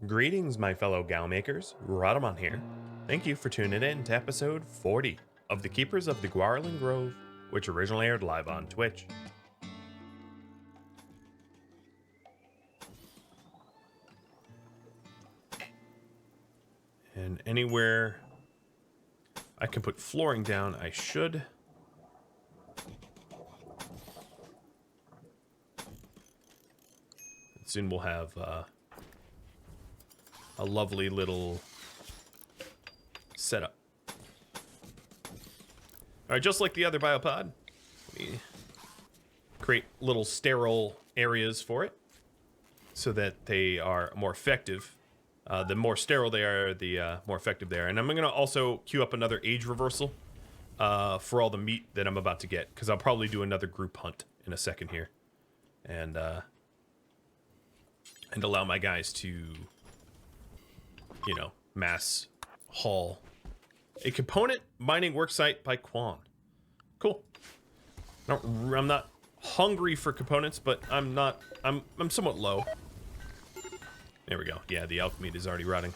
Greetings, my fellow Gal makers. Rhadamant here. Thank you for tuning in to episode 40 of The Keepers of the Gauranlen Grove, which originally aired live on Twitch. And anywhere I can put flooring down, I should. And soon we'll have a lovely little setup. Alright, just like the other biopod, we create little sterile areas for it so that they are more effective. The more sterile they are, the more effective they are. And I'm going to also queue up another age reversal for all the meat that I'm about to get, because I'll probably do another group hunt in a second here. And allow my guys to, you know, mass haul a component mining worksite by Quan. Cool. I'm not hungry for components, but I'm somewhat low. There we go. Yeah, the elk meat is already rotting.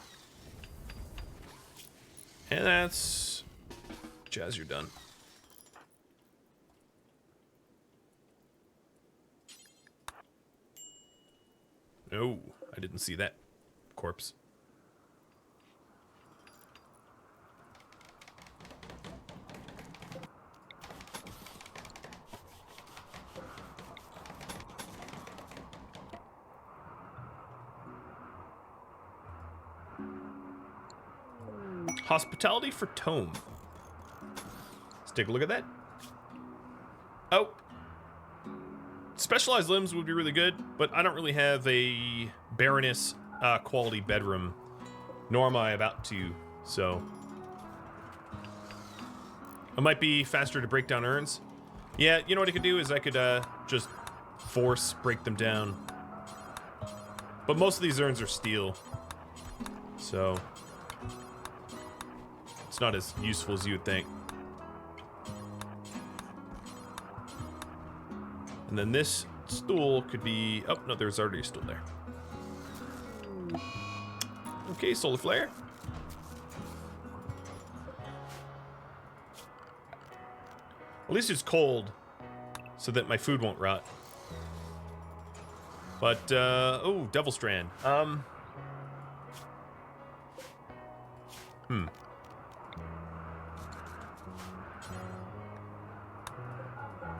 And that's... Jazz, you're done. No, I didn't see that corpse. Hospitality for Tome. Let's take a look at that. Oh. Specialized limbs would be really good, but I don't really have a Baroness quality bedroom, nor am I about to, so. It might be faster to break down urns. Yeah, you know what I could do is I could just force break them down. But most of these urns are steel, so it's not as useful as you would think. And then this stool could be... Oh, no, there's already a stool there. Okay, solar flare. At least it's cold, so that my food won't rot. But, oh, Devil Strand.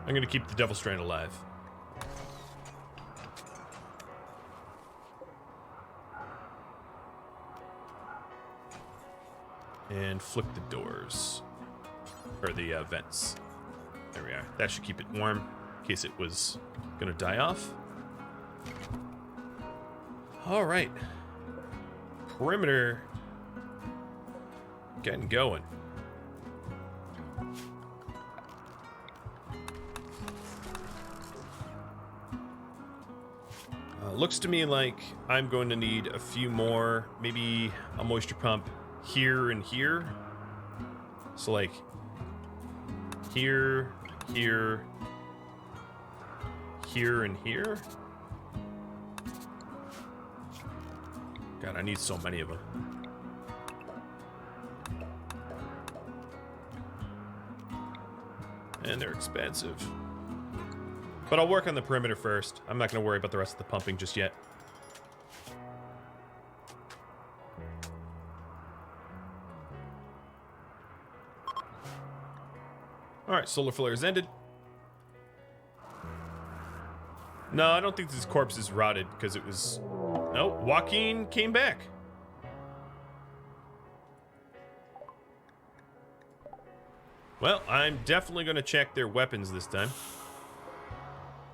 I'm gonna keep the Devil Strand alive. And flick the doors. Or the vents. There we are. That should keep it warm, in case it was gonna die off. Alright. Perimeter. Getting going. Looks to me like I'm going to need a few more, maybe a moisture pump here and here. So like here, here, here, and here. God, I need so many of them. And they're expensive. But I'll work on the perimeter first. I'm not going to worry about the rest of the pumping just yet. Alright, solar flare's ended. No, I don't think this corpse is rotted because it was... No, Joaquin came back. Well, I'm definitely going to check their weapons this time.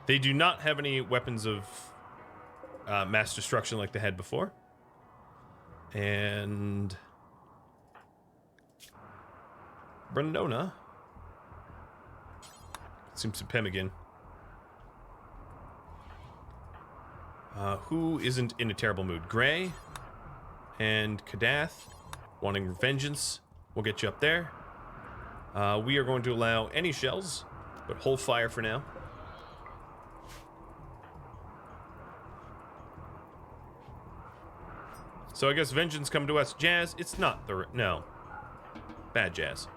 They do not have any weapons of mass destruction like they had before. And... Brandona. Seems to Pemmigan. Who isn't in a terrible mood? Gray and Kadath wanting vengeance. We'll get you up there. We are going to allow any shells, but hold fire for now. So I guess vengeance come to us. Jazz, it's not the... No. Bad jazz.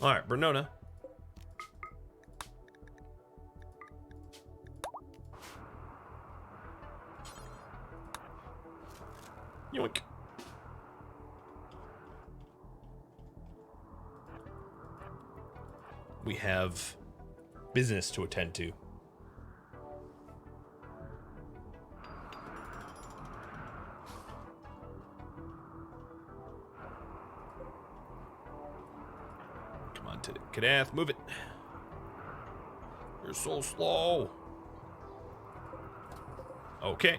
Alright, Bernona. Yoink. We have business to attend to. Come on, Kadath, move it. You're so slow. Okay.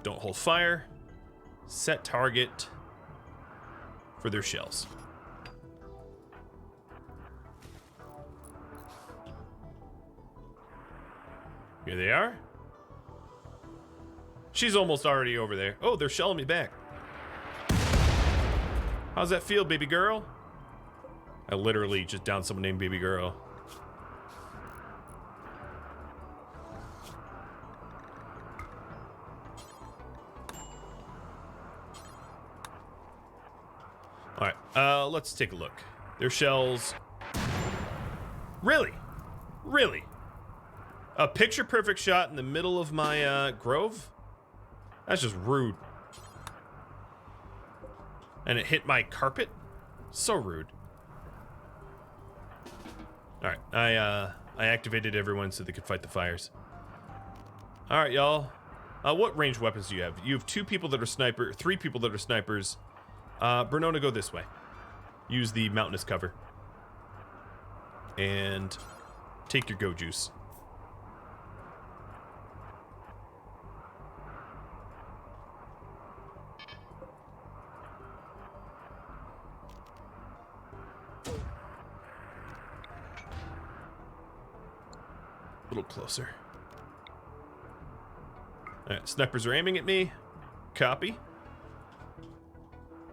Don't hold fire. Set target for their shells. Here they are. She's almost already over there. Oh, they're shelling me back. How's that feel, baby girl? I literally just downed someone named Baby Girl. Alright, let's take a look. Their shells. Really? Really? A picture-perfect shot in the middle of my grove? That's just rude. And it hit my carpet? So rude. Alright, I activated everyone so they could fight the fires. Alright, y'all. What ranged weapons do you have? You have 2 people that are sniper, 3 people that are snipers. Bernona, go this way. Use the mountainous cover. And take your go juice. A little closer. Alright, snipers are aiming at me. Copy.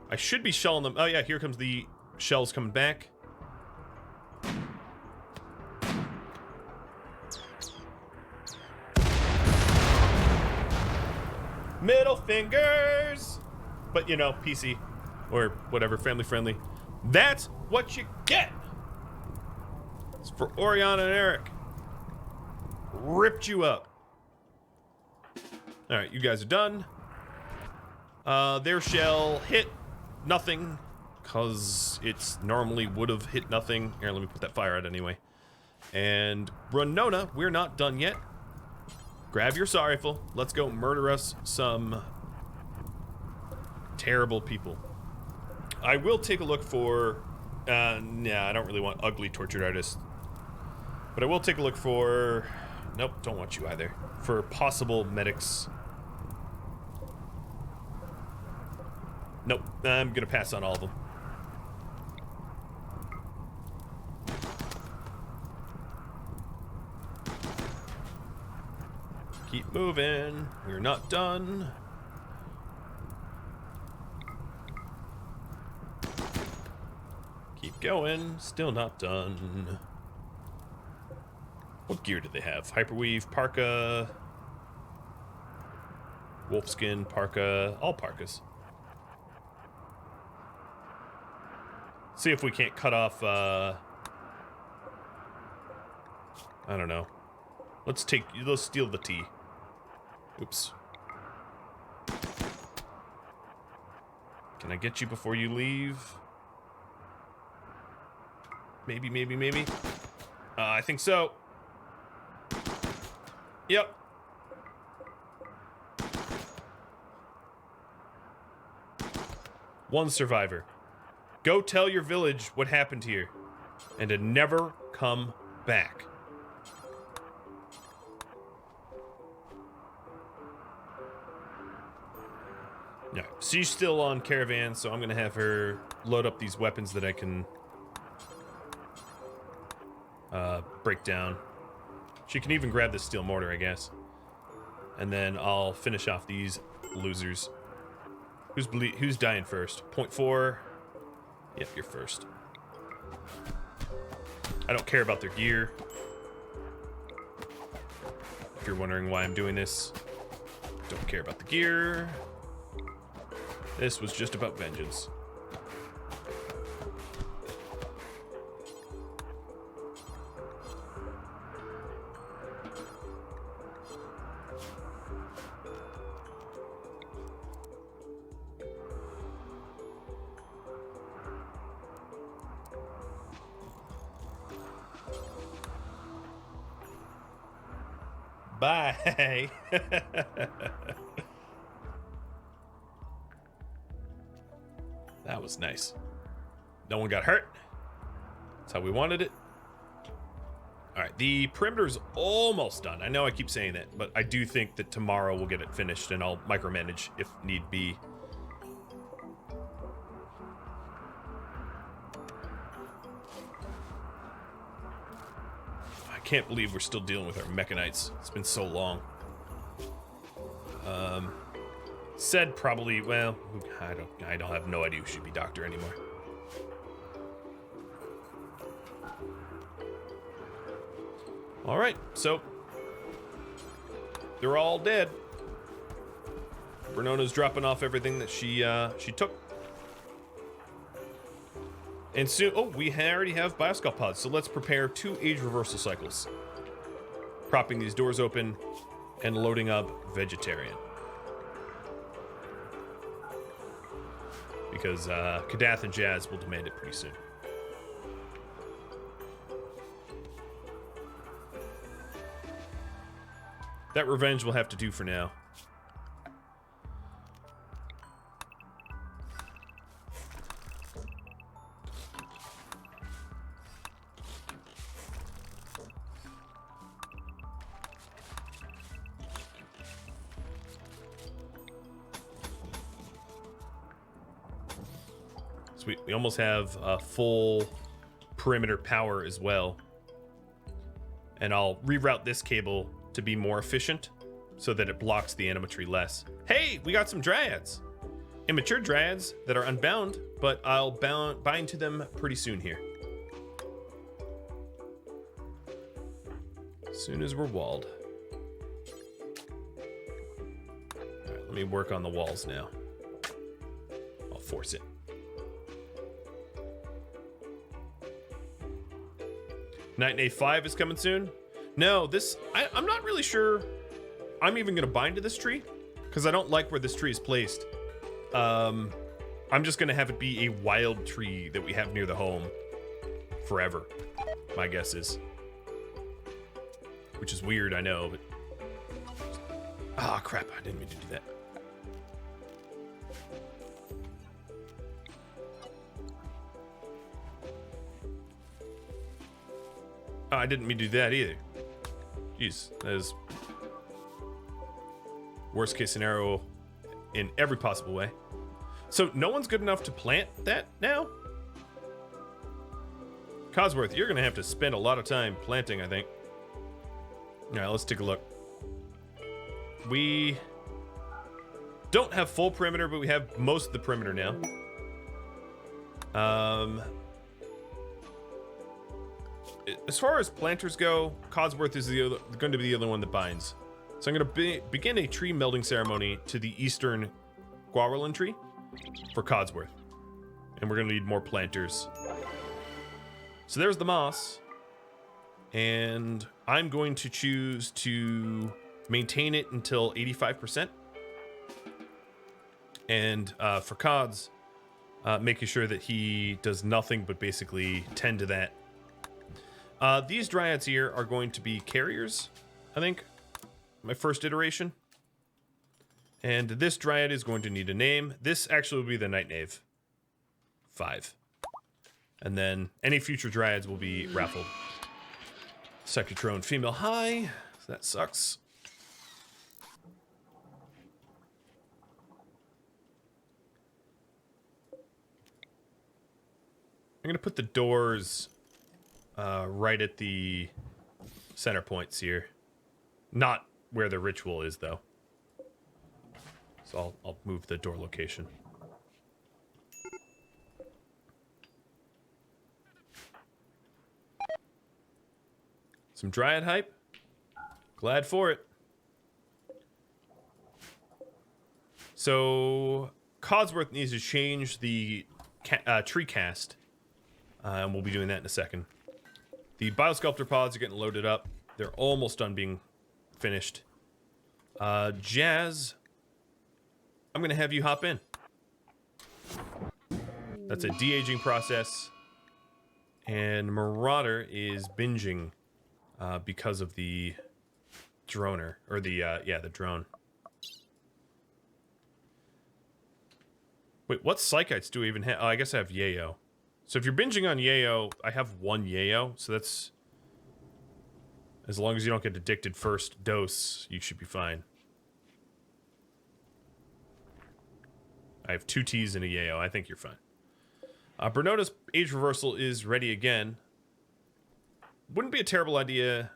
I should be shelling them. Oh yeah, here comes the shells coming back. Middle fingers! But you know, PC. Or whatever, family friendly. That's what you get! It's for Oriana and Eric. Ripped you up. Alright, you guys are done. Their shell hit nothing, because it's normally would have hit nothing. Here, let me put that fire out anyway. And Bernona, we're not done yet. Grab your assault rifle. Let's go murder us some terrible people. I will take a look for... nah, I don't really want ugly tortured artists. But I will take a look for... Nope, don't want you either. For possible medics. Nope, I'm gonna pass on all of them. Keep moving. We're not done. Keep going. Still not done. What gear do they have? Hyperweave, parka, wolfskin, parka, all parkas. See if we can't cut off, I don't know. Let's steal the tea. Oops. Can I get you before you leave? Maybe, maybe, maybe. I think so. Yep. One survivor. Go tell your village what happened here, and to never come back. No, she's still on Caravan, so I'm gonna have her load up these weapons that I can break down. She can even grab this steel mortar, I guess. And then I'll finish off these losers. Who's dying first? 0.4. Yep, you're first. I don't care about their gear. If you're wondering why I'm doing this. Don't care about the gear. This was just about vengeance. Bye. That was nice. No one got hurt. That's how we wanted it. All right, the perimeter's almost done. I know I keep saying that, but I do think that tomorrow we'll get it finished, and I'll micromanage if need be. I can't believe we're still dealing with our mechanites. It's been so long. Said probably, well, I don't have no idea who should be doctor anymore. All right, so they're all dead. Vernona's dropping off everything that she took. And soon, oh, we already have bioscope pods, so let's prepare 2 age reversal cycles. Propping these doors open and loading up vegetarian. Because Kadath and Jazz will demand it pretty soon. That revenge will have to do for now. So we almost have a full perimeter power as well. And I'll reroute this cable to be more efficient so that it blocks the animatry less. Hey, we got some dryads. Immature dryads that are unbound, but I'll bind to them pretty soon here. As soon as we're walled. All right, let me work on the walls now. I'll force it. Night Knave 5 is coming soon. No, this, I'm not really sure I'm even going to bind to this tree, because I don't like where this tree is placed. I'm just going to have it be a wild tree that we have near the home forever, my guess is. Which is weird, I know, but... Ah, crap, I didn't mean to do that. Oh, I didn't mean to do that either. Jeez, that is worst case scenario in every possible way. So no one's good enough to plant that now? Cosworth, you're gonna have to spend a lot of time planting, I think. All right, let's take a look. We don't have full perimeter, but we have most of the perimeter now. As far as planters go, Codsworth is going to be the other one that binds. So I'm going to begin a tree melding ceremony to the eastern Gauranlen tree for Codsworth. And we're going to need more planters. So there's the moss. And I'm going to choose to maintain it until 85%. And for Cods, making sure that he does nothing but basically tend to that. These dryads here are going to be carriers, I think. My first iteration. And this dryad is going to need a name. This actually will be the Night Knave 5. And then any future dryads will be raffled. Secretron female high. So that sucks. I'm going to put the doors right at the center points here. Not where the ritual is, though. So I'll move the door location. Some dryad hype. Glad for it. So Codsworth needs to change the tree cast, and we'll be doing that in a second. The Biosculptor pods are getting loaded up. They're almost done being finished. Jazz, I'm gonna have you hop in. That's a de-aging process. And Marauder is binging because of the droner, or the drone. Wait, what psychites do we even have? Oh, I guess I have Yayo. So if you're binging on Yayo, I have one Yayo, so that's... As long as you don't get addicted first dose, you should be fine. I have 2 Ts and a Yayo. I think you're fine. Bernota's age reversal is ready again. Wouldn't be a terrible idea.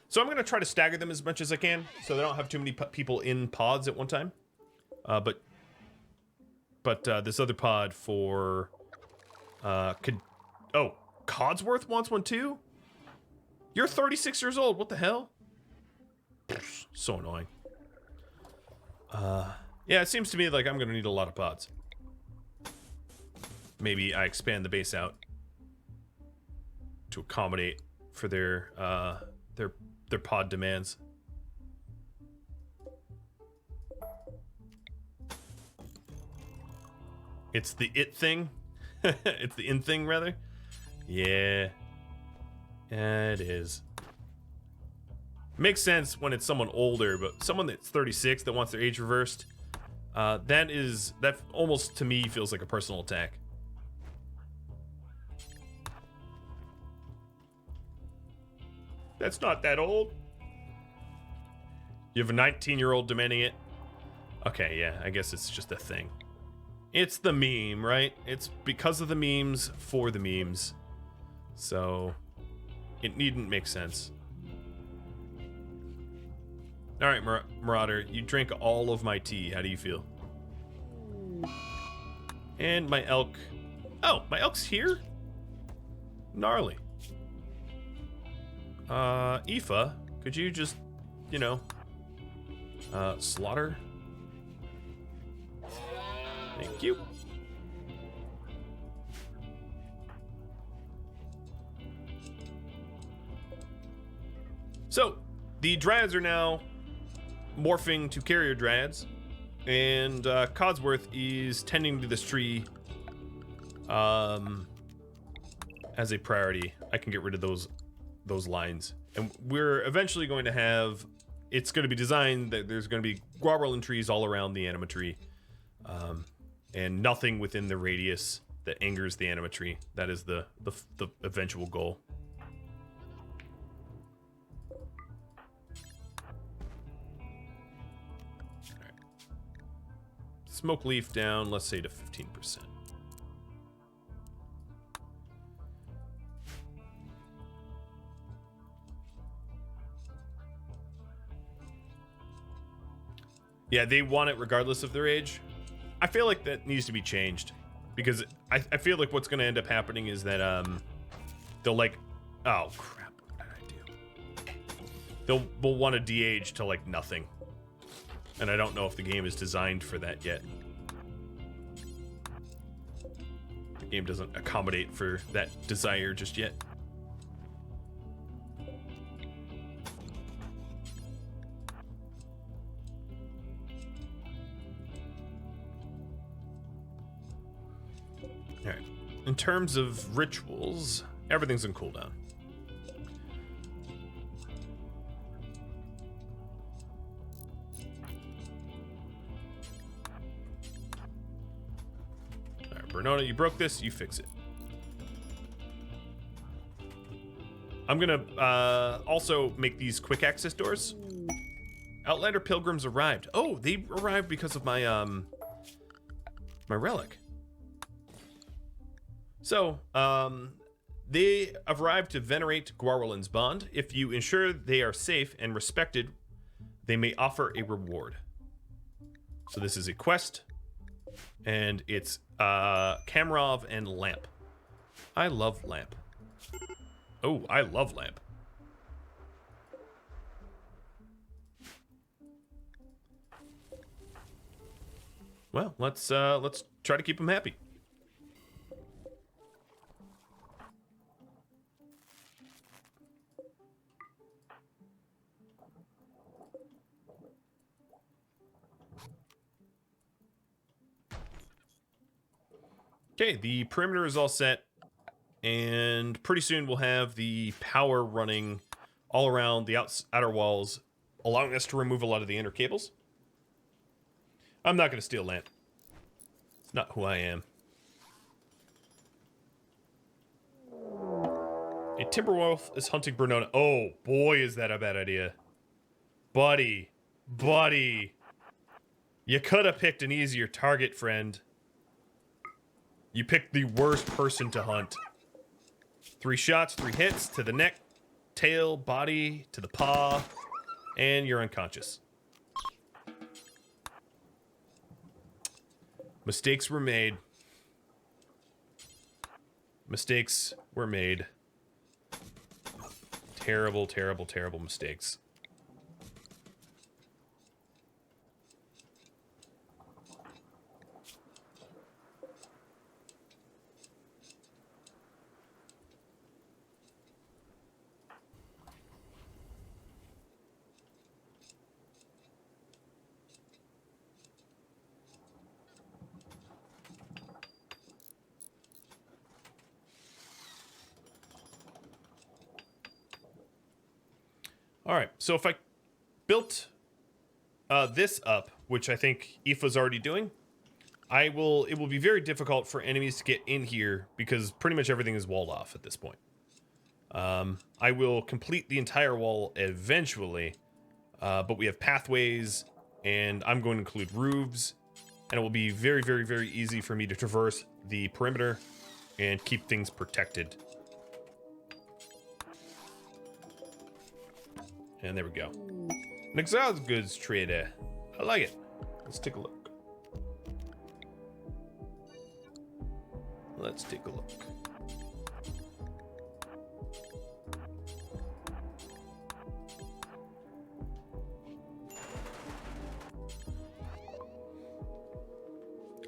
So I'm going to try to stagger them as much as I can, so they don't have too many people in pods at one time. But this other pod for... Oh, Codsworth wants one too? You're 36 years old. What the hell? So annoying. Yeah, it seems to me like I'm going to need a lot of pods. Maybe I expand the base out to accommodate for their pod demands. It's the it thing. It's the in thing, rather. Yeah. Yeah, it is. Makes sense when it's someone older, but someone that's 36 that wants their age reversed, that almost to me feels like a personal attack. That's not that old. You have a 19-year-old demanding it? Okay, yeah, I guess it's just a thing. It's the meme, right? It's because of the memes, for the memes. So, it needn't make sense. Alright, Marauder, you drink all of my tea. How do you feel? And my elk... Oh, my elk's here? Gnarly. Aoife, could you just, you know, slaughter? Thank you. So, the dryads are now morphing to carrier dryads, and Codsworth is tending to this tree as a priority. I can get rid of those lines, and we're eventually going to have, it's going to be designed that there's going to be Gauranlen trees all around the anima tree, and nothing within the radius that angers the anima tree. That is the eventual goal. Alright. Smoke leaf down, let's say to 15%. Yeah, they want it regardless of their age. I feel like that needs to be changed, because I feel like what's going to end up happening is that they'll like, oh crap, what did I do? They'll want to de-age to like nothing, and I don't know if the game is designed for that yet. The game doesn't accommodate for that desire just yet. Alright. In terms of rituals, everything's in cooldown. Alright, Bernona, you broke this, you fix it. I'm gonna also make these quick access doors. Outlander Pilgrims arrived. Oh, they arrived because of my my relic. So, they arrived to venerate Gauranlen's bond. If you ensure they are safe and respected, they may offer a reward. So this is a quest, and it's Kamrov and Lamp. I love Lamp. Oh, I love Lamp. Well, let's try to keep them happy. Okay, the perimeter is all set, and pretty soon we'll have the power running all around the outer walls, allowing us to remove a lot of the inner cables. I'm not going to steal land. It's not who I am. A Timberwolf is hunting Bernona. Oh, boy, is that a bad idea. Buddy. You could have picked an easier target, friend. You picked the worst person to hunt. 3 shots, 3 hits to the neck, tail, body, to the paw, and you're unconscious. Mistakes were made. Mistakes were made. Terrible, terrible, terrible mistakes. All right, so if I built this up, which I think Aoife's already doing, it will be very difficult for enemies to get in here because pretty much everything is walled off at this point. I will complete the entire wall eventually, but we have pathways, and I'm going to include roofs, and it will be very, very, very easy for me to traverse the perimeter and keep things protected. And there we go. An exiled goods trader. I like it. Let's take a look. Let's take a look.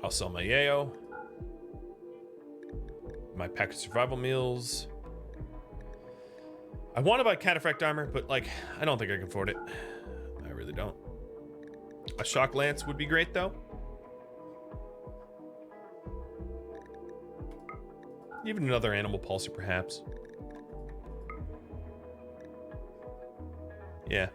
I'll sell my yayo. My pack of survival meals. I want to buy cataphract armor, but like, I don't think I can afford it. I really don't. A shock lance would be great though. Even another animal palsy perhaps. Yeah.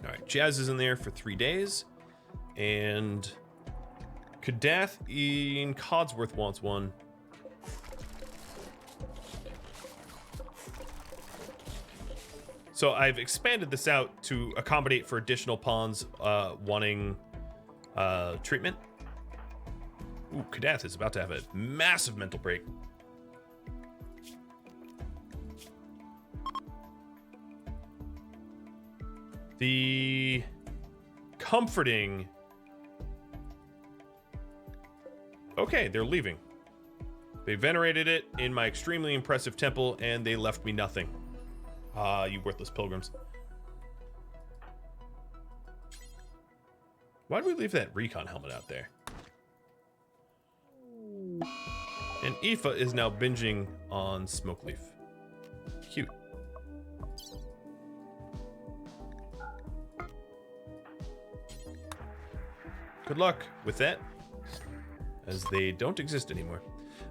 All right, Jazz is in there for 3 days, and Kadath in Codsworth wants one. So I've expanded this out to accommodate for additional pawns wanting treatment. Ooh, Kadath is about to have a massive mental break. The comforting. Okay, they're leaving. They venerated it in my extremely impressive temple, and they left me nothing. Ah, you worthless pilgrims. Why'd we leave that recon helmet out there? And Aoife is now binging on Smokeleaf. Cute. Good luck with that, as they don't exist anymore.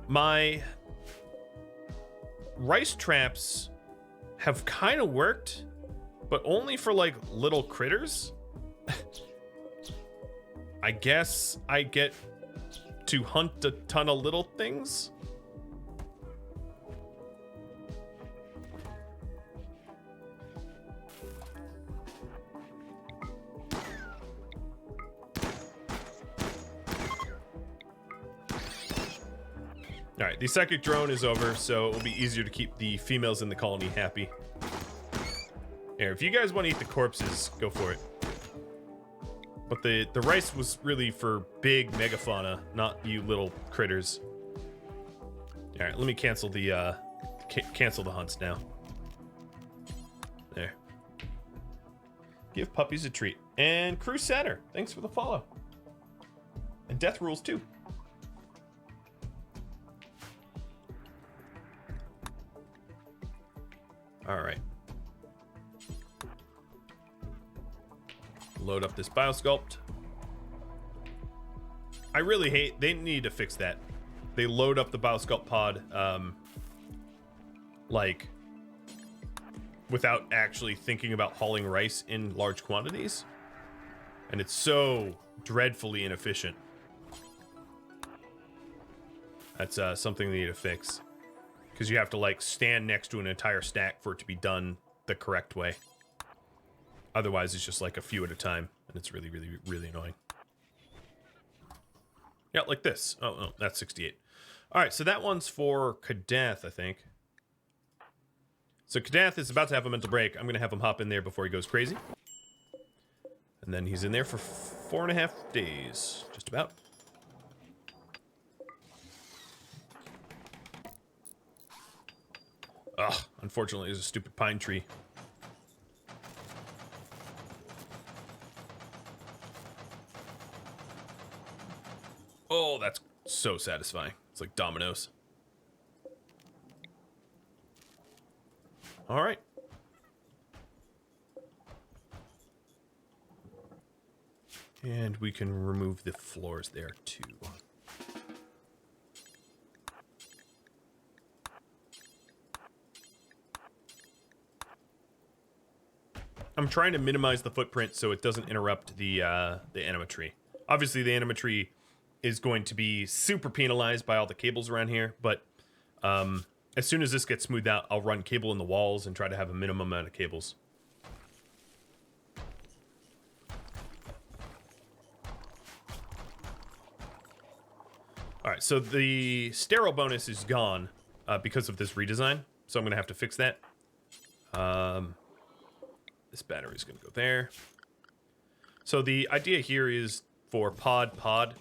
My rice traps have kind of worked, but only for like little critters. I guess I get to hunt a ton of little things. All right, the psychic drone is over, so it will be easier to keep the females in the colony happy. Here, if you guys want to eat the corpses, go for it. But the rice was really for big megafauna, not you little critters. All right, let me cancel the hunts now. There. Give puppies a treat. And Crusader, thanks for the follow. And Death Rules too. All right. Load up this Biosculpt. I really hate, they need to fix that. They load up the Biosculpt pod, like, without actually thinking about hauling rice in large quantities. And it's so dreadfully inefficient. That's something they need to fix. Because you have to, like, stand next to an entire stack for it to be done the correct way. Otherwise, it's just like a few at a time. And it's really, really, really annoying. Yeah, like this. Oh, that's 68. All right, so that one's for Kadath, I think. So Kadath is about to have a mental break. I'm going to have him hop in there before he goes crazy. And then he's in there for 4.5 days. Just about. Ugh, unfortunately, there's a stupid pine tree. Oh, that's so satisfying. It's like dominoes. All right. And we can remove the floors there too. I'm trying to minimize the footprint so it doesn't interrupt the animatree. Obviously, the animatree is going to be super penalized by all the cables around here, but as soon as this gets smoothed out, I'll run cable in the walls and try to have a minimum amount of cables. All right, so the sterile bonus is gone because of this redesign, so I'm going to have to fix that. This battery is going to go there. So the idea here is for pod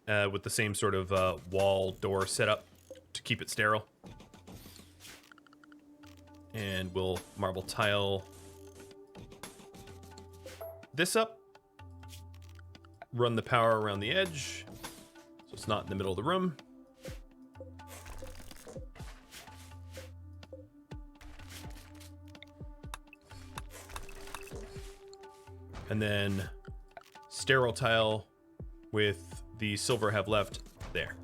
with the same sort of wall door setup to keep it sterile. And we'll marble tile this up. Run the power around the edge so it's not in the middle of the room. And then sterile tile with the silver I have left there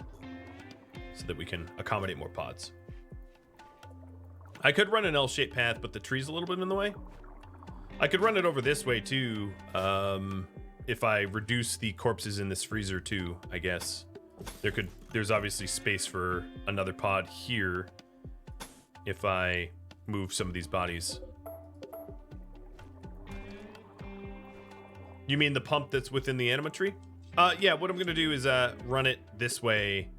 so that we can accommodate more pods. I could run an L-shaped path, but the tree's a little bit in the way. I could run it over this way too, if I reduce the corpses in this freezer too, I guess. There's obviously space for another pod here if I move some of these bodies. You mean the pump that's within the animatree? Yeah, what I'm gonna do is run it this way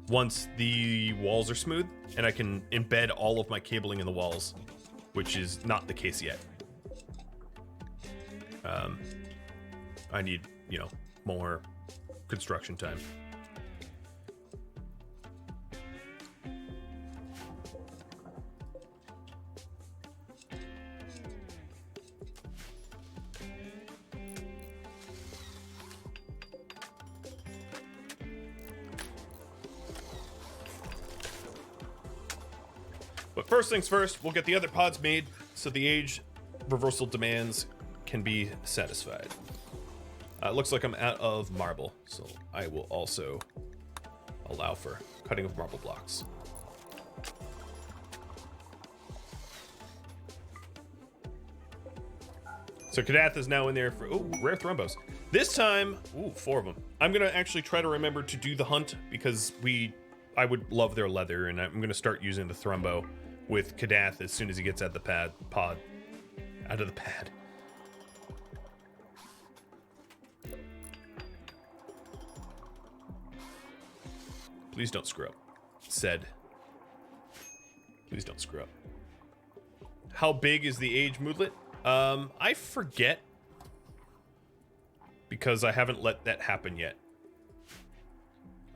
once the walls are smooth, and I can embed all of my cabling in the walls, which is not the case yet. I need, more construction time. But first things first, we'll get the other pods made so the age reversal demands can be satisfied. Looks like I'm out of marble, so I will also allow for cutting of marble blocks. So Kadath is now in there for, rare thrumbos. This time, 4 of them. I'm gonna actually try to remember to do the hunt because I would love their leather, and I'm gonna start using the thrumbo with Kadath as soon as he gets out of the pad. Please don't screw up. Said. Please don't screw up. How big is the age moodlet? I forget. Because I haven't let that happen yet.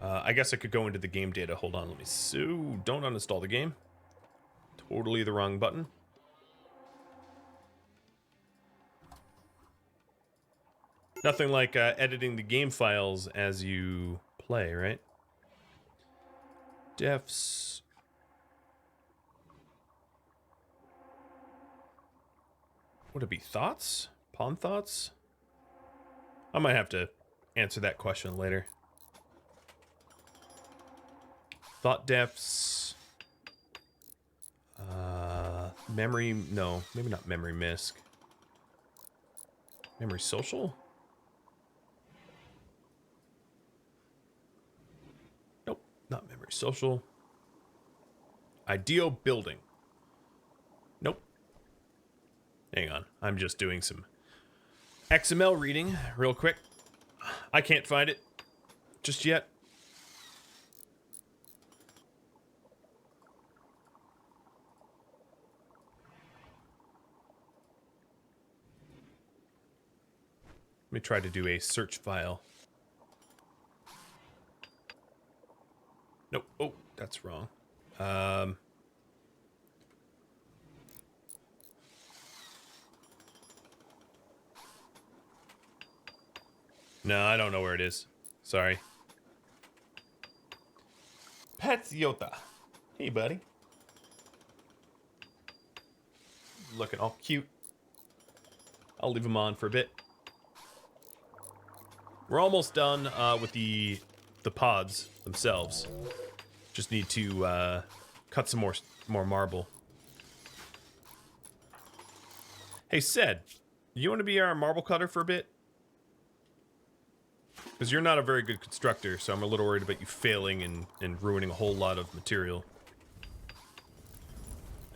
I guess I could go into the game data. Hold on, let me see. Don't uninstall the game. Totally the wrong button. Nothing like editing the game files as you play, right? Defs. Would it be thoughts? Pawn thoughts? I might have to answer that question later. Thought defs. Memory, no, maybe not memory misc. Memory social? Nope, not memory social. Ideal building. Nope. Hang on, I'm just doing some XML reading real quick. I can't find it just yet. Let me try to do a search file. Nope. Oh, that's wrong. No, I don't know where it is. Sorry. Patziota. Hey, buddy. Looking all cute. I'll leave him on for a bit. We're almost done with the pods themselves. Just need to cut some more marble. Hey, Sed, you want to be our marble cutter for a bit? Because you're not a very good constructor, so I'm a little worried about you failing and ruining a whole lot of material.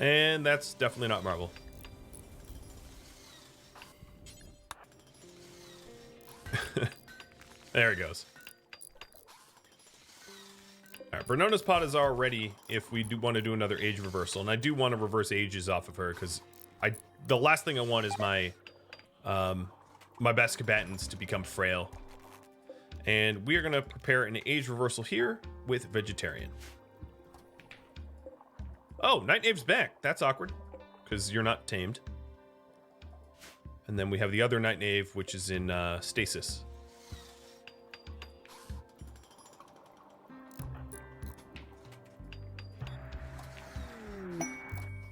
And that's definitely not marble. There it goes. Alright, Bernona's pot is all ready if we do want to do another age reversal. And I do want to reverse ages off of her, because the last thing I want is my my best combatants to become frail. And we are going to prepare an age reversal here with vegetarian. Oh, Night Knave's back. That's awkward, because you're not tamed. And then we have the other Night Knave, which is in stasis.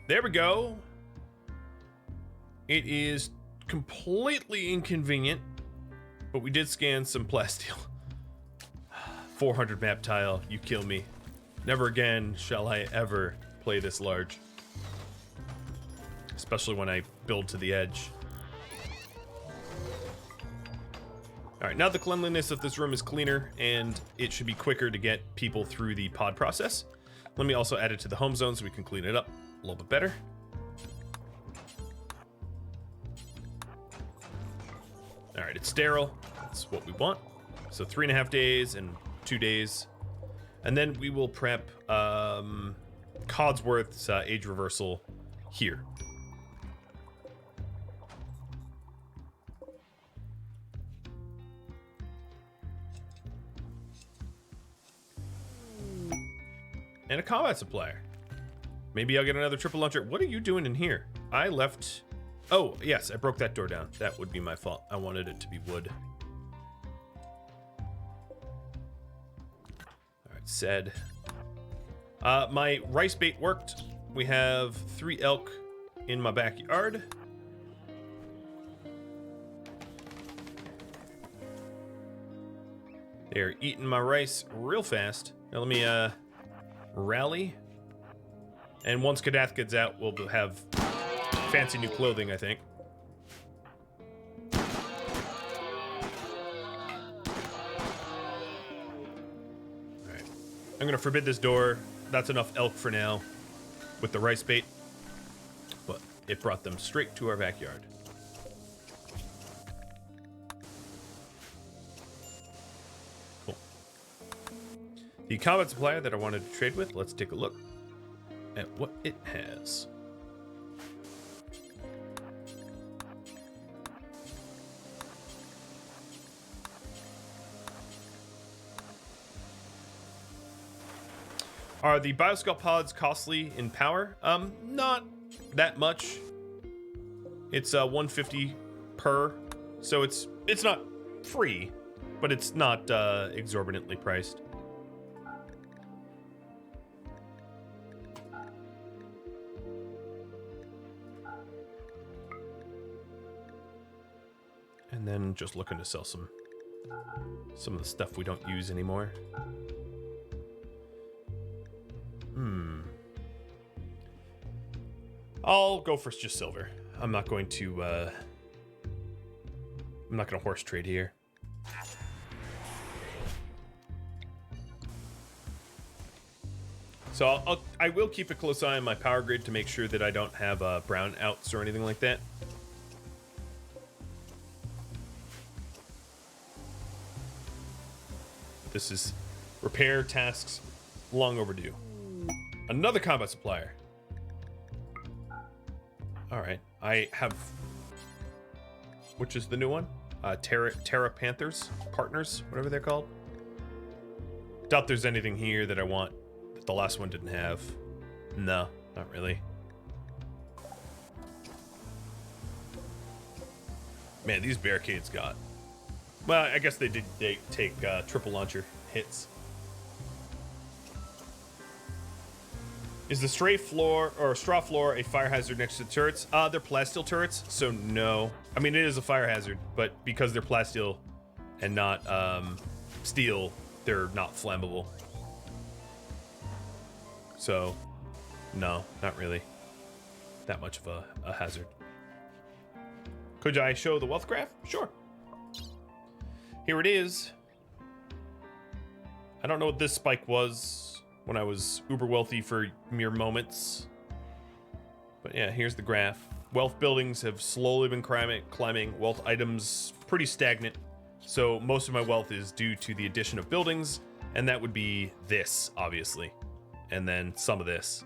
There we go. It is completely inconvenient, but we did scan some plasteel. 400 map tile, you kill me. Never again shall I ever play this large. Especially when I build to the edge. Alright, now the cleanliness of this room is cleaner, and it should be quicker to get people through the pod process. Let me also add it to the home zone so we can clean it up a little bit better. Alright, it's sterile. That's what we want. So 3.5 days and 2 days. And then we will prep Codsworth's age reversal here. And a combat supplier. Maybe I'll get another triple launcher. What are you doing in here? I left... Oh, yes, I broke that door down. That would be my fault. I wanted it to be wood. Alright, said. My rice bait worked. We have 3 elk in my backyard. They're eating my rice real fast. Now let me rally. And once Kadath gets out, we'll have fancy new clothing, I think. Alright. I'm gonna forbid this door. That's enough elk for now with the rice bait. But it brought them straight to our backyard. Cool. The combat supplier that I wanted to trade with, let's take a look at what it has. Are the bioskull pods costly in power? Not that much. It's 150 per, so it's not free, but it's not exorbitantly priced. And then just looking to sell some of the stuff we don't use anymore. I'll go for just silver. I'm not going to horse trade here. So I will keep a close eye on my power grid to make sure that I don't have brownouts or anything like that. This is repair tasks long overdue. Another combat supplier. All right, I have. Which is the new one? Terra Panthers Partners, whatever they're called. Doubt there's anything here that I want that the last one didn't have. No, not really. Man, these barricades got. Well, I guess they did take triple launcher hits. Is the straw floor a fire hazard next to the turrets? They're plasteel turrets, so no. I mean, it is a fire hazard, but because they're plasteel and not steel, they're not flammable. So, no, not really that much of a hazard. Could I show the wealth graph? Sure. Here it is. I don't know what this spike was when I was uber wealthy for mere moments. But yeah, here's the graph. Wealth buildings have slowly been climbing. Wealth items pretty stagnant. So most of my wealth is due to the addition of buildings, and that would be this, obviously. And then some of this.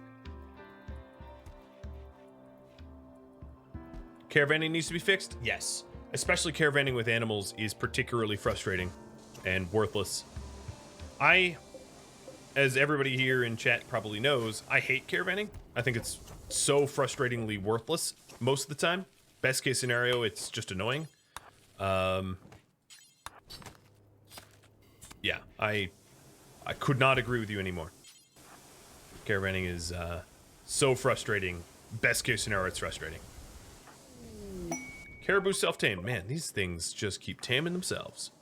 Caravanning needs to be fixed? Yes. Especially caravanning with animals is particularly frustrating and worthless. As everybody here in chat probably knows, I hate caravanning. I think it's so frustratingly worthless most of the time. Best case scenario, it's just annoying. Yeah, I could not agree with you anymore. Caravanning is so frustrating. Best case scenario, it's frustrating. Caribou self-tamed. Man, these things just keep taming themselves.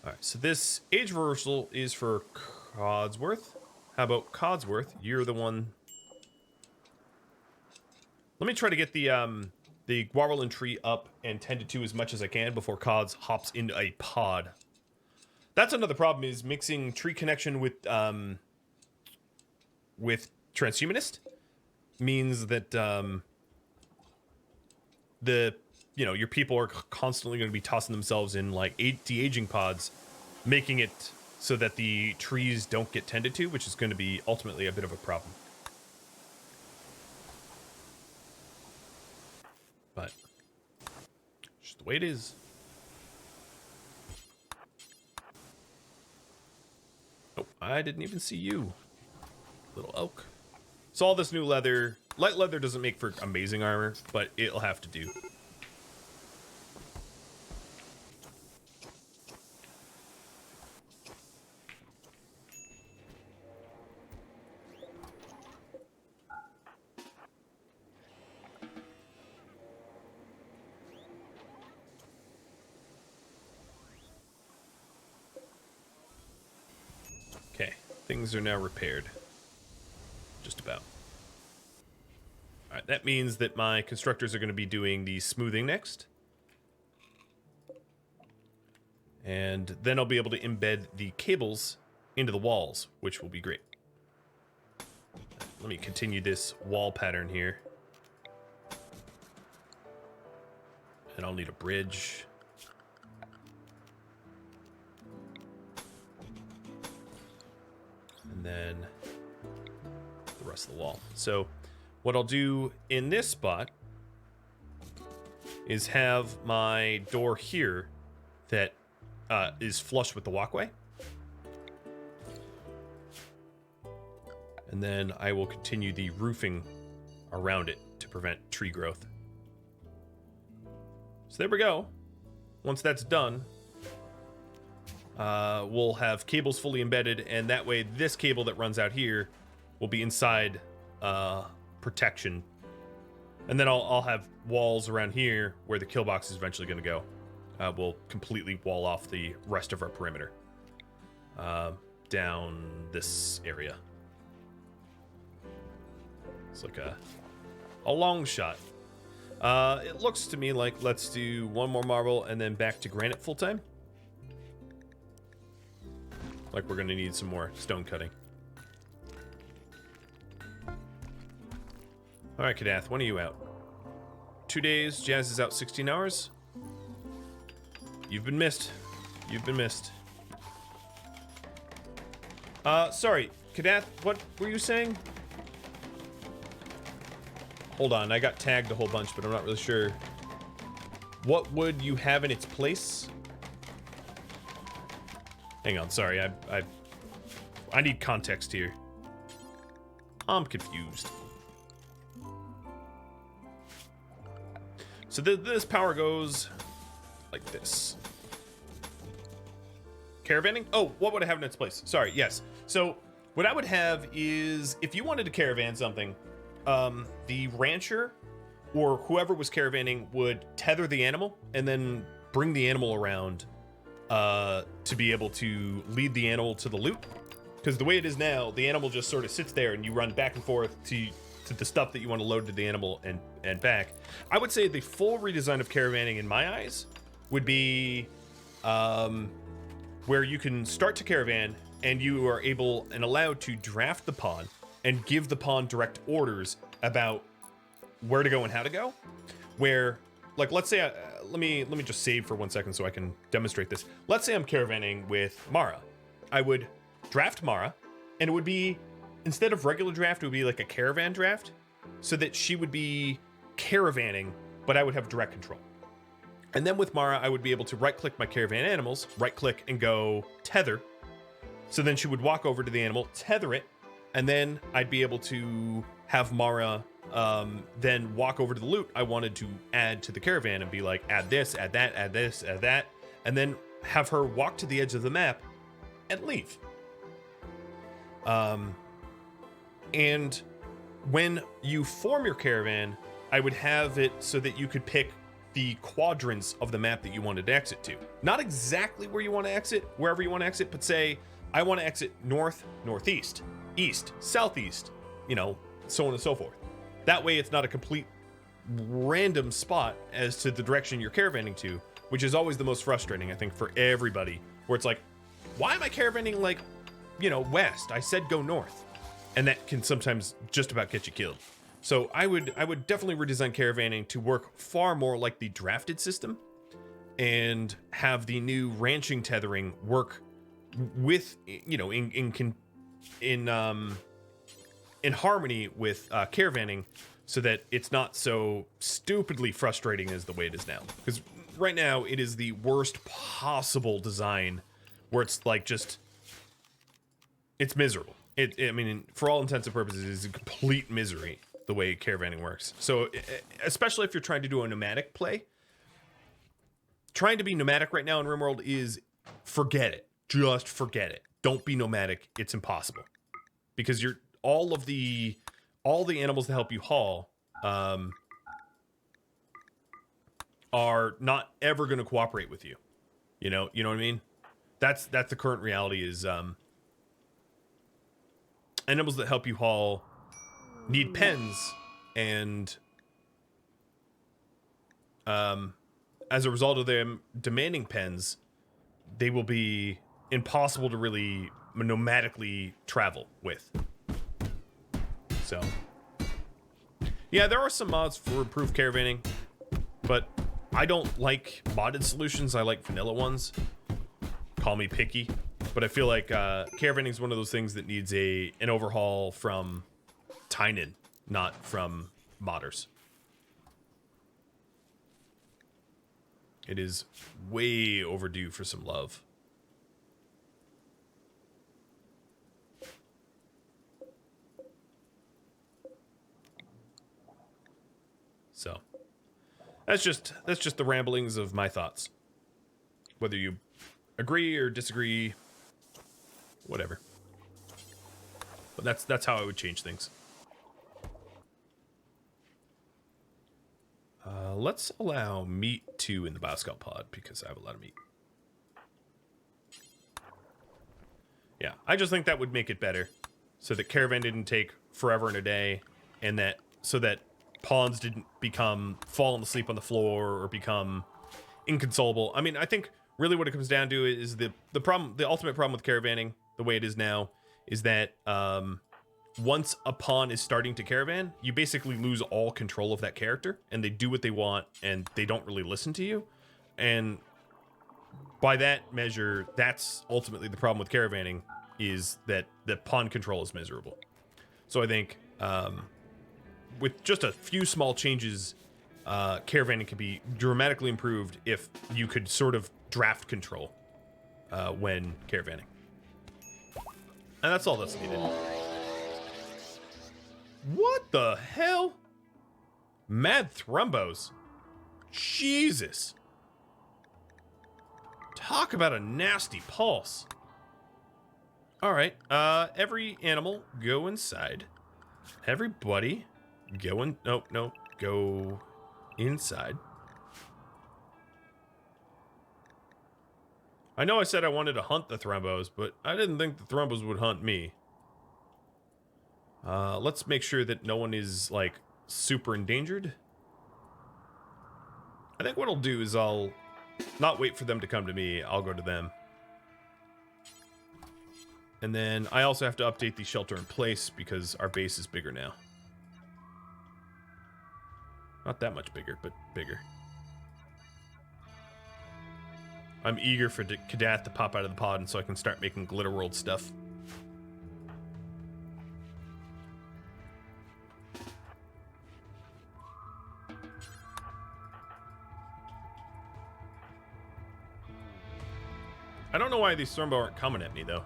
Alright, so this age reversal is for Codsworth. How about Codsworth? You're the one. Let me try to get the Gauranlen tree up and tended to as much as I can before Cods hops into a pod. That's another problem, is mixing tree connection with transhumanist means that your people are constantly going to be tossing themselves in like de-aging pods, making it so that the trees don't get tended to, which is going to be ultimately a bit of a problem. But just the way it is. Oh, I didn't even see you, little oak. So all this new leather, light leather doesn't make for amazing armor, but it'll have to do. Okay, things are now repaired. Just about. Alright, that means that my constructors are going to be doing the smoothing next. And then I'll be able to embed the cables into the walls, which will be great. Let me continue this wall pattern here. And I'll need a bridge. And then the rest of the wall. So what I'll do in this spot is have my door here that is flush with the walkway. And then I will continue the roofing around it to prevent tree growth. So there we go. Once that's done, we'll have cables fully embedded, and that way this cable that runs out here will be inside protection. And then I'll have walls around here where the kill box is eventually going to go. We'll completely wall off the rest of our perimeter down this area. It's like a long shot. It looks to me like let's do one more marble and then back to granite full time. Like we're going to need some more stone cutting. All right, Kadath, when are you out? 2 days. Jazz is out 16 hours. You've been missed. You've been missed. Sorry, Kadath, what were you saying? Hold on, I got tagged a whole bunch, but I'm not really sure. What would you have in its place? Hang on, sorry, I need context here. I'm confused. So this power goes like this. Caravanning? Oh, what would I have in its place? Sorry, yes. So what I would have is, if you wanted to caravan something, the rancher or whoever was caravanning would tether the animal and then bring the animal around to be able to lead the animal to the loot. Because the way it is now, the animal just sort of sits there and you run back and forth to the stuff that you want to load to the animal and back. I would say the full redesign of caravanning in my eyes would be where you can start to caravan and you are able and allowed to draft the pawn and give the pawn direct orders about where to go and how to go. Where, like, let's say, let me just save for 1 second so I can demonstrate this. Let's say I'm caravanning with Mara. I would draft Mara, and it would be, instead of regular draft, it would be like a caravan draft, so that she would be caravanning, but I would have direct control. And then with Mara, I would be able to right-click my caravan animals, right-click and go tether. So then she would walk over to the animal, tether it, and then I'd be able to have Mara then walk over to the loot I wanted to add to the caravan and be like, add this, add that, add this, add that, and then have her walk to the edge of the map and leave. And when you form your caravan, I would have it so that you could pick the quadrants of the map that you wanted to exit to. Not exactly where you want to exit, wherever you want to exit, but say, I want to exit north, northeast, east, southeast, so on and so forth. That way it's not a complete random spot as to the direction you're caravanning to, which is always the most frustrating, I think, for everybody, where it's like, why am I caravanning like, west? I said go north. And that can sometimes just about get you killed. So I would definitely redesign caravanning to work far more like the drafted system and have the new ranching tethering work with, in harmony with caravanning, so that it's not so stupidly frustrating as the way it is now. Because right now it is the worst possible design, where it's like it's miserable. I mean, for all intents and purposes, it's a complete misery the way caravanning works. So, especially if you're trying to do a nomadic play, trying to be nomadic right now in RimWorld is, forget it. Just forget it. Don't be nomadic. It's impossible, because all the animals that help you haul are not ever going to cooperate with you. You know what I mean? That's the current reality is animals that help you haul need pens, and as a result of them demanding pens, they will be impossible to really nomadically travel with. So, yeah, there are some mods for improved caravanning, but I don't like modded solutions. I like vanilla ones. Call me picky, but I feel like caravanning is one of those things that needs an overhaul from Tynan, not from modders. It is way overdue for some love. So, That's just the ramblings of my thoughts. Whether you agree or disagree, whatever. But that's how I would change things. Let's allow meat 2 in the Bioscout pod because I have a lot of meat. Yeah, I just think that would make it better, so that caravan didn't take forever and a day, and that so that pawns didn't become falling asleep on the floor or become inconsolable. I mean, I think really what it comes down to is the problem. The ultimate problem with caravanning, the way it is now, is that once a pawn is starting to caravan, you basically lose all control of that character, and they do what they want, and they don't really listen to you. And by that measure, that's ultimately the problem with caravanning, is that the pawn control is miserable. So I think with just a few small changes, caravanning could be dramatically improved if you could sort of draft control when caravanning. And that's all that's needed. What the hell? Mad thrumbos. Jesus. Talk about a nasty pulse. Alright, every animal go inside. Everybody go in. No, go inside. I know I said I wanted to hunt the thrumbos, but I didn't think the thrumbos would hunt me. Let's make sure that no one is, like, super endangered. I think what I'll do is I'll not wait for them to come to me. I'll go to them. And then I also have to update the shelter in place because our base is bigger now. Not that much bigger, but bigger. I'm eager for Kadath to pop out of the pod and so I can start making Glitter World stuff. I don't know why these thrumbo aren't coming at me, though.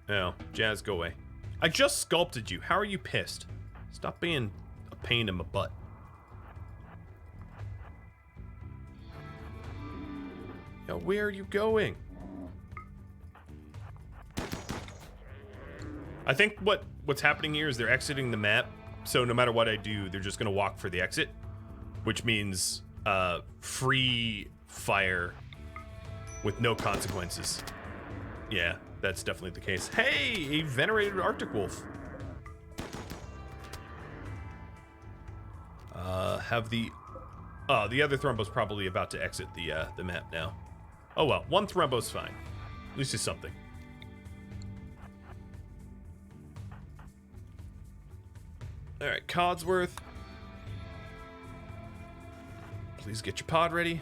No, Jazz, go away. I just sculpted you. How are you pissed? Stop being a pain in my butt. Yo, where are you going? I think what's happening here is they're exiting the map, so no matter what I do, they're just gonna walk for the exit, which means free fire with no consequences. Yeah, that's definitely the case. Hey, a venerated Arctic wolf. The other thrumbo's probably about to exit the map now. Oh well, one thrumbo's fine. At least it's something. All right, Codsworth. Please get your pod ready.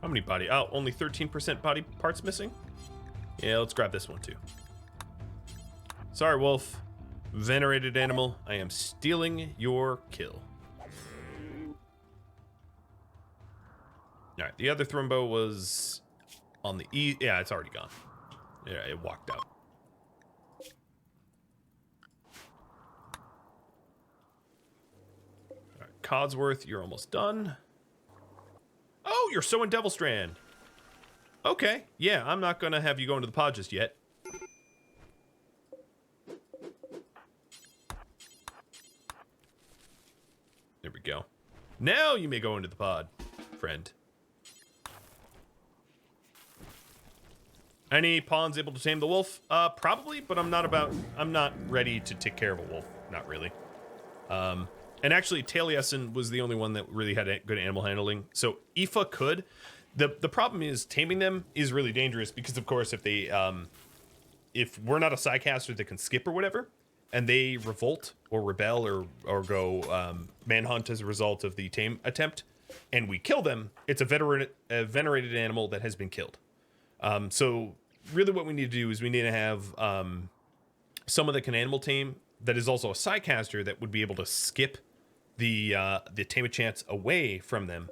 How many body? Oh, only 13% body parts missing? Yeah, let's grab this one too. Sorry, wolf. Venerated animal, I am stealing your kill. Alright, the other thrumbo was on the E. Yeah, it's already gone. Yeah, it walked out. Alright, Codsworth, you're almost done. Oh, you're so in Devilstrand. Okay, yeah, I'm not gonna have you go into the pod just yet. There we go. Now you may go into the pod, friend. Any pawns able to tame the wolf? Probably, but I'm not ready to take care of a wolf. Not really. And actually, Taliesin was the only one that really had good animal handling. So Aoife could. The problem is taming them is really dangerous because, of course, if they if we're not a psycaster that can skip or whatever, and they revolt or rebel or go manhunt as a result of the tame attempt, and we kill them, it's a venerated animal that has been killed. So really what we need to do is we need to have someone that can animal tame that is also a psycaster that would be able to skip the tame chance away from them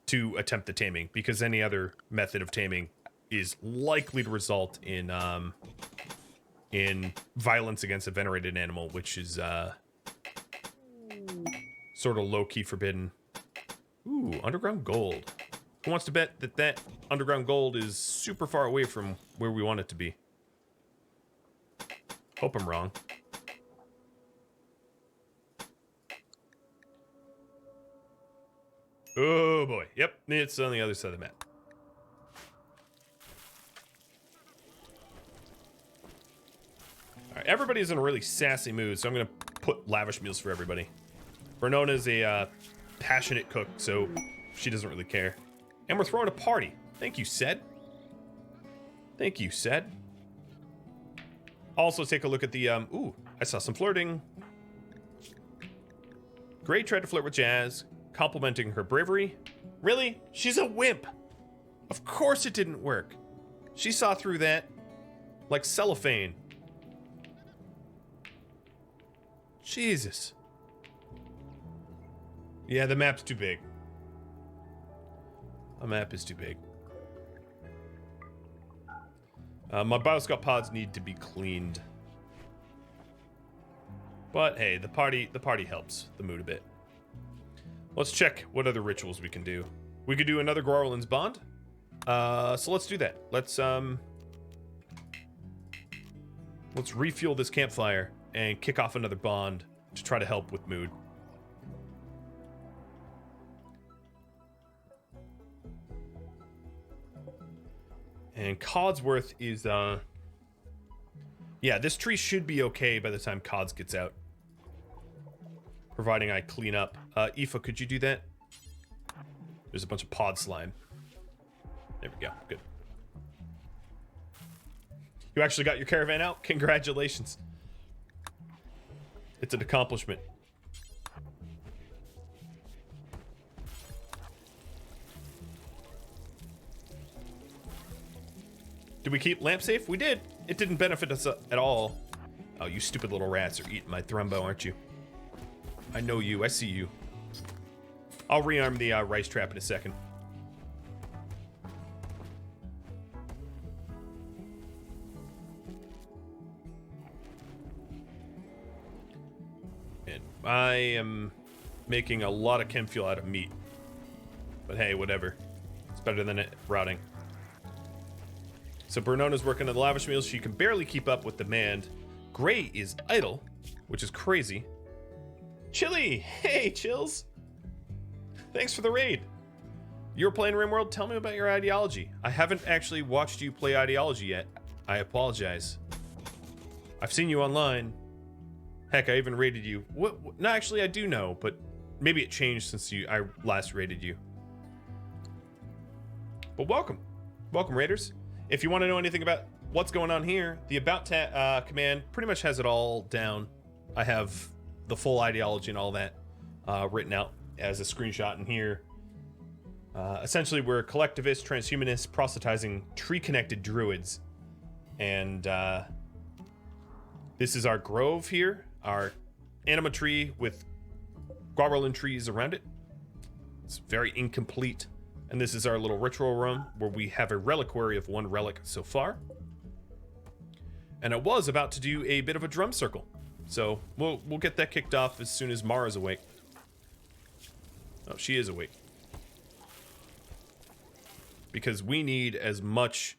to attempt the taming, because any other method of taming is likely to result in violence against a venerated animal, which is sort of low-key forbidden. Ooh, underground gold. Who wants to bet that that underground gold is super far away from where we want it to be? Hope I'm wrong. Oh boy. Yep, it's on the other side of the map. Alright, everybody's in a really sassy mood, so I'm gonna put lavish meals for everybody. Vernona's a passionate cook, so she doesn't really care. And we're throwing a party. Thank you, Sed. Thank you, Sed. Also, take a look at the, ooh, I saw some flirting. Gray tried to flirt with Jazz, complimenting her bravery. Really? She's a wimp. Of course it didn't work. She saw through that like cellophane. Jesus. Yeah, the map's too big. The map is too big. My bioscope pods need to be cleaned. But hey, the party helps the mood a bit. Let's check what other rituals we can do. We could do another Gauranlen's Bond. So let's do that. Let's refuel this campfire and kick off another bond to try to help with mood. And Codsworth is, yeah, this tree should be okay by the time Cods gets out. Providing I clean up. Aoife, could you do that? There's a bunch of pod slime. There we go, good. You actually got your caravan out? Congratulations. It's an accomplishment. Did we keep lamp safe? We did. It didn't benefit us at all. Oh, you stupid little rats are eating my thrumbo, aren't you? I know you. I see you. I'll rearm the rice trap in a second. And I am making a lot of chem fuel out of meat. But hey, whatever. It's better than it rotting. So Bernona's working on the lavish meals. She can barely keep up with demand. Gray is idle, which is crazy. Chili! Hey, Chills! Thanks for the raid. You're playing RimWorld? Tell me about your ideology. I haven't actually watched you play ideology yet. I apologize. I've seen you online. Heck, I even raided you. What? No, actually, I do know, but maybe it changed since I last raided you. But welcome. Welcome, raiders. If you want to know anything about what's going on here, the About command pretty much has it all down. I have the full ideology and all that written out as a screenshot in here. Essentially, we're collectivist, transhumanists, proselytizing, tree-connected druids. And this is our grove here, our anima tree with Gauranlen trees around it. It's very incomplete. And this is our little ritual room where we have a reliquary of one relic so far. And I was about to do a bit of a drum circle. So we'll get that kicked off as soon as Mara's awake. Oh, she is awake. Because we need as much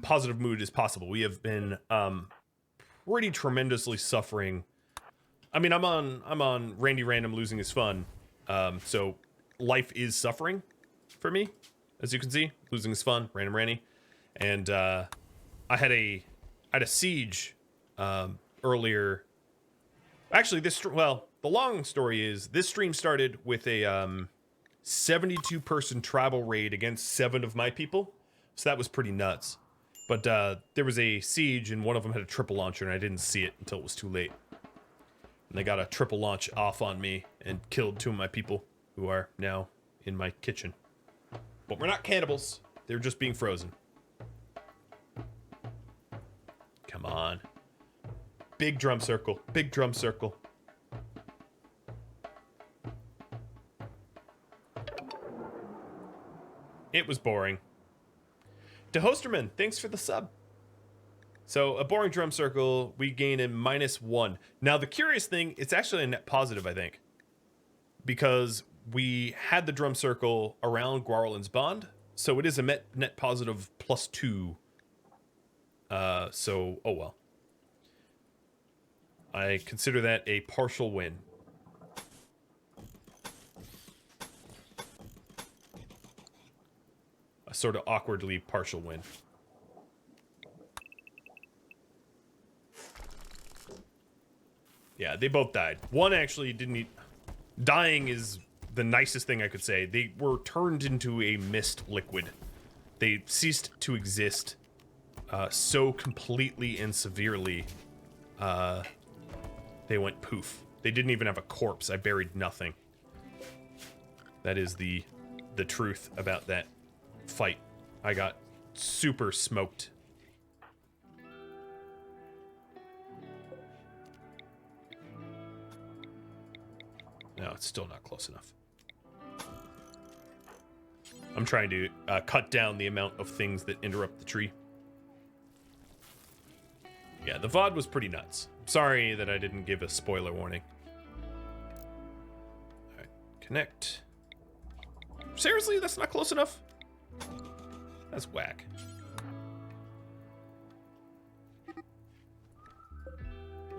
positive mood as possible. We have been pretty tremendously suffering. I mean, I'm on Randy Random losing his fun. So life is suffering for me, as you can see. Losing his fun, Random Randy. And I had a siege earlier. Actually, the long story is this stream started with a 72 person tribal raid against 7 of my people. So that was pretty nuts. But there was a siege and one of them had a triple launcher and I didn't see it until it was too late. And they got a triple launch off on me and killed 2 of my people who are now in my kitchen. But we're not cannibals. They're just being frozen. Come on. Big drum circle. Big drum circle. It was boring. To Hosterman, thanks for the sub. So, a boring drum circle, we gain a -1. Now, the curious thing, it's actually a net positive, I think. Because we had the drum circle around Gauranlen's Bond, so it is a net positive +2. So, oh well. I consider that a partial win. A sort of awkwardly partial win. Yeah, they both died. One actually didn't eat. Dying is the nicest thing I could say. They were turned into a mist liquid. They ceased to exist so completely and severely. They went poof. They didn't even have a corpse. I buried nothing. That is the truth about that fight. I got super smoked. No, it's still not close enough. I'm trying to cut down the amount of things that interrupt the tree. Yeah, the VOD was pretty nuts. Sorry that I didn't give a spoiler warning. Alright, connect. Seriously, that's not close enough? That's whack.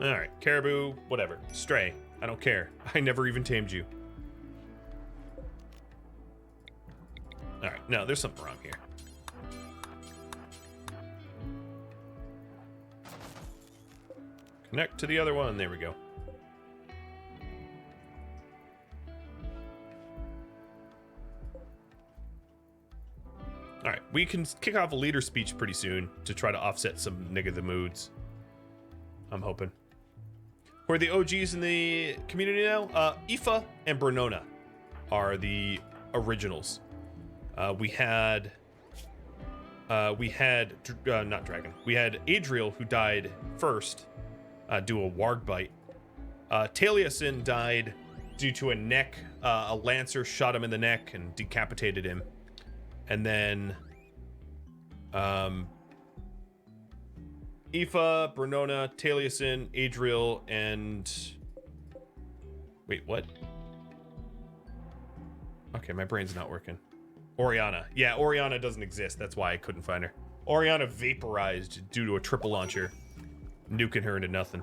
Alright, caribou, whatever. Stray. I don't care. I never even tamed you. Alright, no, there's something wrong here. Connect to the other one. There we go. Alright, we can kick off a leader speech pretty soon to try to offset some negative moods. I'm hoping. Who are the OGs in the community now? Aoife and Bernona are the originals. We had not Dragon. We had Adriel, who died first, do a warg bite. Taliesin died due to a neck. A lancer shot him in the neck and decapitated him. And then Aoife, Bernona, Taliesin, Adriel, and wait, what? Okay, my brain's not working. Oriana. Yeah, Oriana doesn't exist. That's why I couldn't find her. Oriana vaporized due to a triple launcher, nuking her into nothing.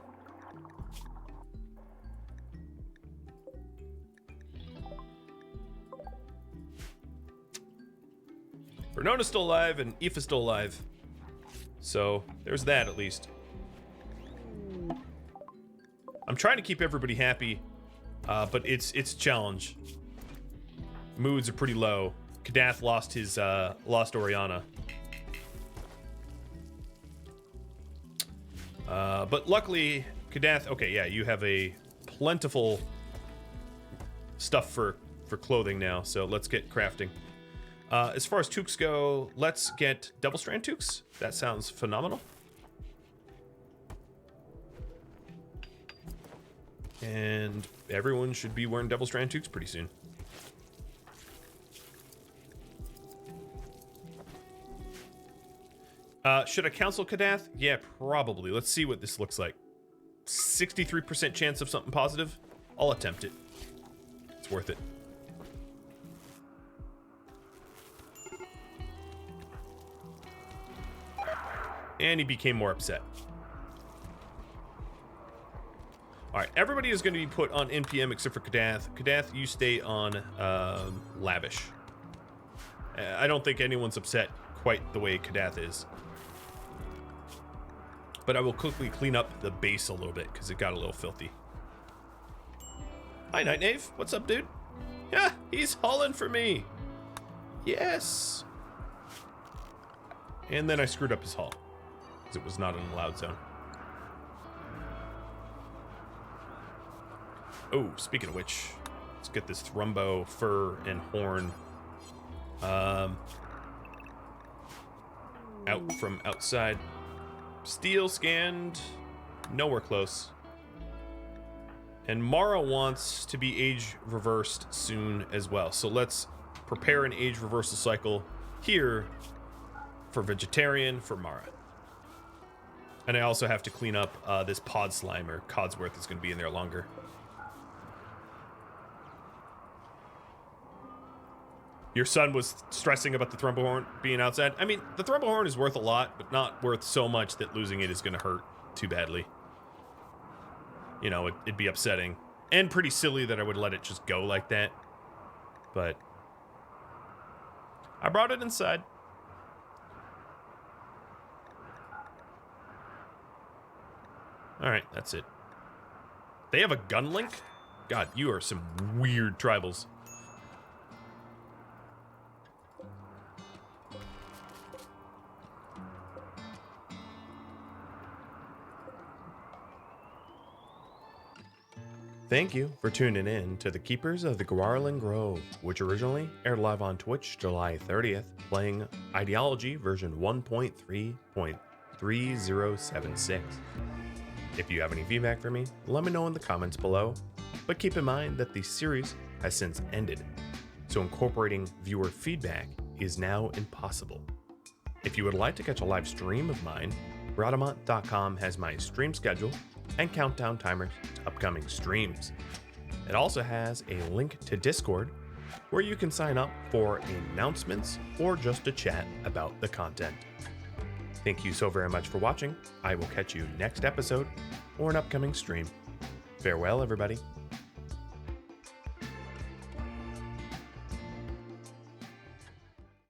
Bernona's still alive and Aoife's still alive. So, there's that at least. I'm trying to keep everybody happy, but it's a challenge. Moods are pretty low. Kadath lost his lost Oriana. But luckily, Kadath, okay, yeah, you have a plentiful stuff for clothing now, so let's get crafting. As far as toques go, let's get double strand toques. That sounds phenomenal. And everyone should be wearing double strand toques pretty soon. Should I counsel Kadath? Yeah, probably. Let's see what this looks like. 63% chance of something positive. I'll attempt it. It's worth it. And he became more upset. Alright, everybody is going to be put on NPM except for Kadath. Kadath, you stay on Lavish. I don't think anyone's upset quite the way Kadath is. But I will quickly clean up the base a little bit because it got a little filthy. Hi, Night Knave. What's up, dude? Yeah, he's hauling for me. Yes. And then I screwed up his haul because it was not an allowed zone. Oh, speaking of which, Let's get this thrumbo fur and horn out from outside. Steel scanned, nowhere close. And Mara wants to be age reversed soon as well. So let's prepare an age reversal cycle here for vegetarian for Mara. And I also have to clean up this pod slime, or Codsworth is going to be in there longer. Your son was stressing about the thrumbo horn being outside. I mean, the thrumbo horn is worth a lot, but not worth so much that losing it is going to hurt too badly. You know, it'd be upsetting. And pretty silly that I would let it just go like that. But I brought it inside. Alright, that's it. They have a gun link? God, you are some weird tribals. Thank you for tuning in to the Keepers of the Gauranlen Grove, which originally aired live on Twitch July 30th, playing Ideology version 1.3.3076. If you have any feedback for me, let me know in the comments below, but keep in mind that the series has since ended, so incorporating viewer feedback is now impossible. If you would like to catch a live stream of mine, Rhadamant.com has my stream schedule and countdown timers to upcoming streams. It also has a link to Discord where you can sign up for announcements or just to chat about the content. Thank you so very much for watching. I will catch you next episode or an upcoming stream. Farewell, everybody.